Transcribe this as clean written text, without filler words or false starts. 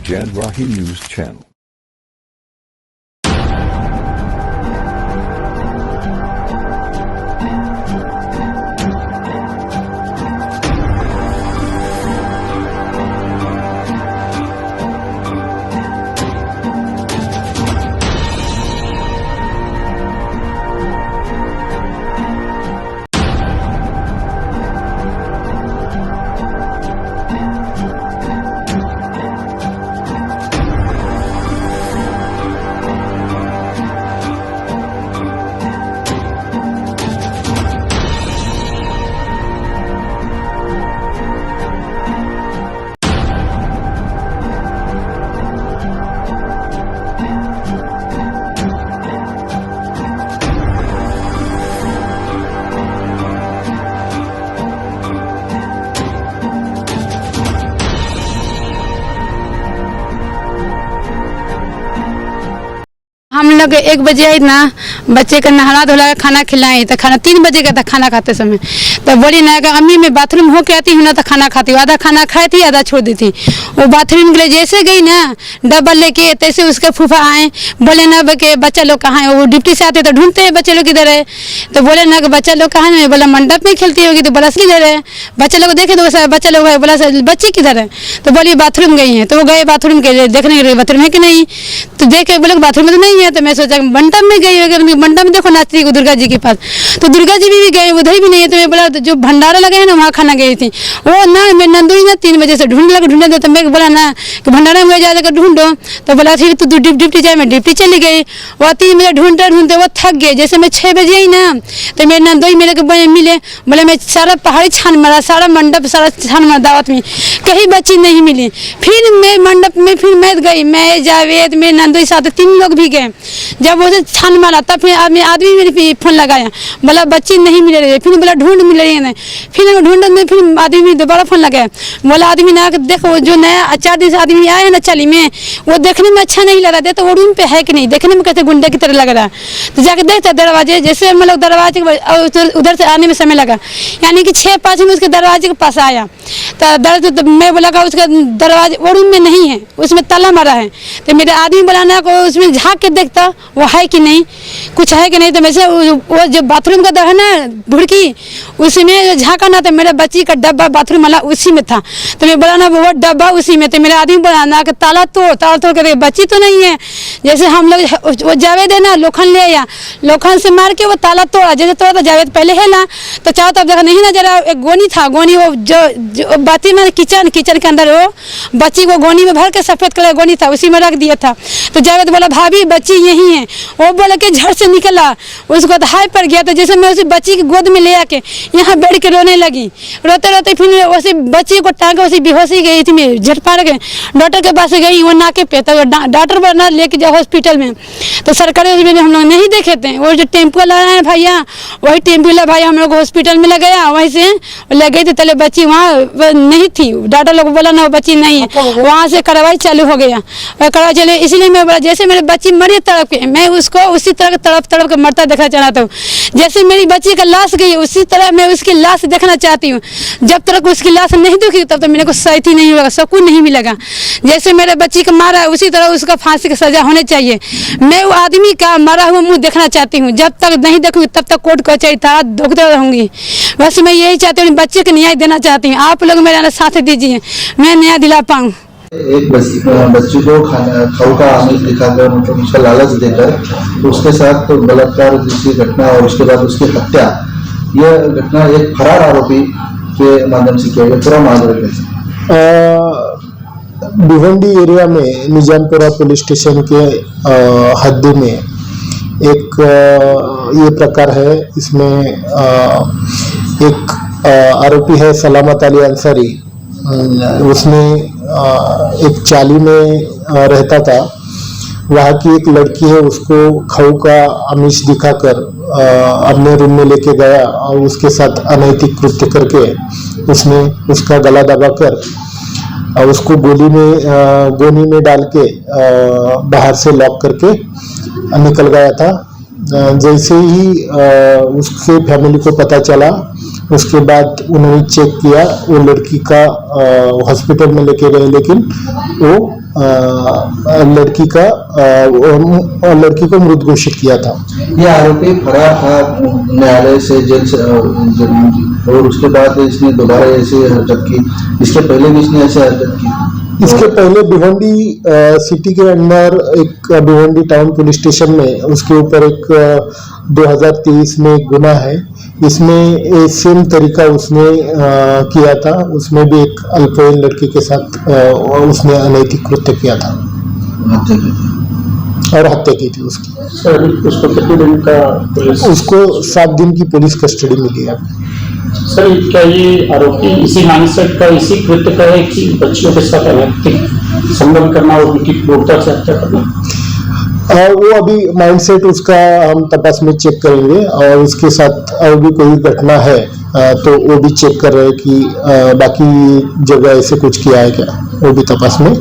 Jadwahi News Channel. हम लोग 1 बजे आई ना, बच्चे का नहला धोला खाना खिलाए तो खाना 3 बजे का था। खाना खाते समय तो बोली ना कि अम्मी मैं बाथरूम होके आती हूँ ना तो खाना खाती हूँ। आधा खाना खाई थी, आधा छोड़ दी थी। वो बाथरूम के लिए जैसे गई ना डब्बा लेके, तैसे उसके फूफा आए, बोले ना कि बच्चा लोग कहाँ है। वो ड्यूटी से आते तो ढूंढते हैं बच्चे लोग किधर है, तो बोले ना कि बच्चा लोग कहाँ है। बोला मंडप में खेलती होगी, तो बोला किधर है। बच्चे लोग देखे तो बच्चा लोग है, बोला बच्ची किधर है, तो बोलिए बाथरूम गई है। तो वो गए बाथरूम के लिए देखने के लिए, बाथरूम है कि नहीं, तो देखे बोले बाथरूम में तो नहीं है। तो मैं सोचा मंडप में गई होगी, मंडप में देखो नाचती है दुर्गा जी के पास, तो दुर्गा जी भी गए, उधर भी नहीं है। तो मैं बोला जो भंडारा लगे है ना वहाँ खाना गई थी। वो ना मैं नंदुई ना 3 बजे से ढूंढने दो, तो मैं बोला ना कि भंडारा में जाकर ढूंढो, तो बोला फिर तू डिप्टी जाए। मैं डिप्टी चली गई। वो 3 बजे ढूंढते वो थक गए। जैसे मैं 6 बजे आई ना, तो मेरे नंदुई मेरे को मिले, बोले मैं सारा पहाड़ी छान मारा, सारा मंडप सारा छान मारा, दावत में कहीं बच्ची नहीं मिली। फिर मैं मंडप में फिर मैं गई, मैं जावेद मेरे नंदुई साथ 3 लोग भी गए। जब वो छान मारा तब फिर आदमी मेरे फोन लगाया, बोला बच्ची नहीं मिल रही है। फिर बोला ढूंढ मिल रही है नहीं। फिर ढूंढ में फिर आदमी दोबारा फोन लगाया, बोला आदमी ना देखो जो नया 4 दिन से आदमी आया है ना चाली में, वो देखने में अच्छा नहीं लग रहा था। तो वो रूम पे है कि नहीं, देखने में कैसे गुंडे की तरह लग रहा। तो जाके देखता दरवाजे, जैसे हम लोग दरवाजे उधर से आने में समय लगा, यानी कि 6-5 में उसके दरवाजे के पास आया। तो मैं बोला का उसका दरवाजे वो रूम में नहीं है, उसमें ताला मारा है। तो मेरे आदमी बोला ना को उसमें झाँक के देखता वो है कि नहीं, कुछ है कि नहीं। तो वैसे वो जो बाथरूम का दर है ना भुड़की, उसमें झाँका ना, तो मेरे बच्ची का डब्बा बाथरूम वाला उसी में था। तो मैं बोला ना वो डब्बा उसी में। तो मेरे आदमी बोला ना कि ताला तोड़ कर बच्ची तो नहीं है। जैसे हम लोग वो जावेद है ना लोखंड ले आया, लोखंड से मार के वो ताला तोड़ा। जैसे तोड़ा तो जावेद पहले है ना, तो चाहो तब देखा नहीं ना, जरा एक गोनी था, गोनी वो जो बाती में किचन के अंदर वो बच्ची को गोनी में भर के सफेद कलर गोनी था, उसी में रख दिया था। तो जावेद बोला भाभी बच्ची यही है। वो बोले कि झड़ से निकला, उसको तो हाई पड़ गया। तो जैसे मैं उसी बच्ची की गोद में ले आके यहाँ बैठ के रोने लगी, रोते रोते फिर उसी बच्ची को टांग उसी बेहोशी गई थी। मैं झट पार गए, डॉक्टर के पास गई, वो नाके पे। तो डॉक्टर बोला लेके जाओ हॉस्पिटल में। तो सरकारी हॉस्पिटल में हम लोग नहीं देखे थे। वो जो टेम्पो वाला है भैया, वही टेम्पो वाला भैया हम लोग हॉस्पिटल में लगाया, वहीं से ले गई थी। तले बच्ची वहाँ नहीं थी, डॉक्टर लोग बोला ना वो बच्ची नहीं है। वहाँ से कार्रवाई चालू हो गया, कार्रवाई चले। इसलिए मैं बोला जैसे मेरी बच्ची मरी तड़प के, मैं उसको उसी तरह तड़प के मरता देखना चाहता हूँ। जैसे मेरी बच्ची का लाश गई उसी तरह मैं उसकी लाश देखना चाहती हूँ। जब तक उसकी लाश नहीं दिखी तब तक मेरे को सही नहीं होगा, सुकून नहीं मिलेगा। जैसे मेरे बच्ची को मारा उसी तरह उसका फांसी की सजा होनी चाहिए। मैं वो आदमी का मरा हुआ मुंह देखना चाहती हूँ। जब तक नहीं देखूँगी तब तक कोर्ट कचहरी था धोखते रहूँगी। बस मैं यही चाहती हूँ, बच्चे को न्याय देना चाहती हूँ। आप लोग मेरा साथ दीजिए, मैं न्याय दिला पाऊँ। एक बच्ची को खाऊ का आमिष दिखाकर, मतलब उसका लालच देकर तो उसके साथ तो बलात्कार की घटना और उसके बाद उसकी हत्या, यह घटना एक फरार आरोपी के माध्यम से किया गया। पूरा मामला भिवंडी एरिया में निजामपुरा पुलिस स्टेशन के हद में एक ये प्रकार है। इसमें एक आरोपी है सलामत अली अंसारी, उसने एक चाली में रहता था। वहाँ की एक लड़की है, उसको खाऊ का आमिष दिखाकर अपने रूम में लेके गया और उसके साथ अनैतिक कृत्य करके उसने उसका गला दबाकर और उसको गोनी में डाल के बाहर से लॉक करके निकल गया था। जैसे ही उसके फैमिली को पता चला, उसके बाद उन्होंने चेक किया, वो लड़की का हॉस्पिटल में लेके गए, लेकिन वो लड़की को मृत घोषित किया था। ये आरोपी फरार था न्यायालय से, जेल से, और उसके बाद इसने दोबारा ऐसी हरकत की। इसके पहले भी इसने ऐसी हरकत की। इसके पहले भिवंडी सिटी के अंदर एक भिवंडी टाउन पुलिस स्टेशन में उसके ऊपर एक 2023 में एक गुना है। इसमें सेम तरीका उसने किया था। उसमें भी एक अल्पवयीन लड़की के साथ उसने अनैतिक कृत्य किया था और हत्या की थी उसकी। सर उसको कितने दिन का पुलिस? उसको 7 दिन की पुलिस कस्टडी मिली है। सर क्या ये आरोपी इसी माइंडसेट का, इसी कृत्य का है कि बच्चियों के साथ अनैतिक संबंध करना और उनकी क्रूरता से हत्या करना? वो अभी माइंडसेट उसका हम तपास में चेक करेंगे और उसके साथ और भी कोई घटना है तो वो भी चेक कर रहे हैं कि बाकी जगह ऐसे कुछ किया है क्या, वो भी तपास में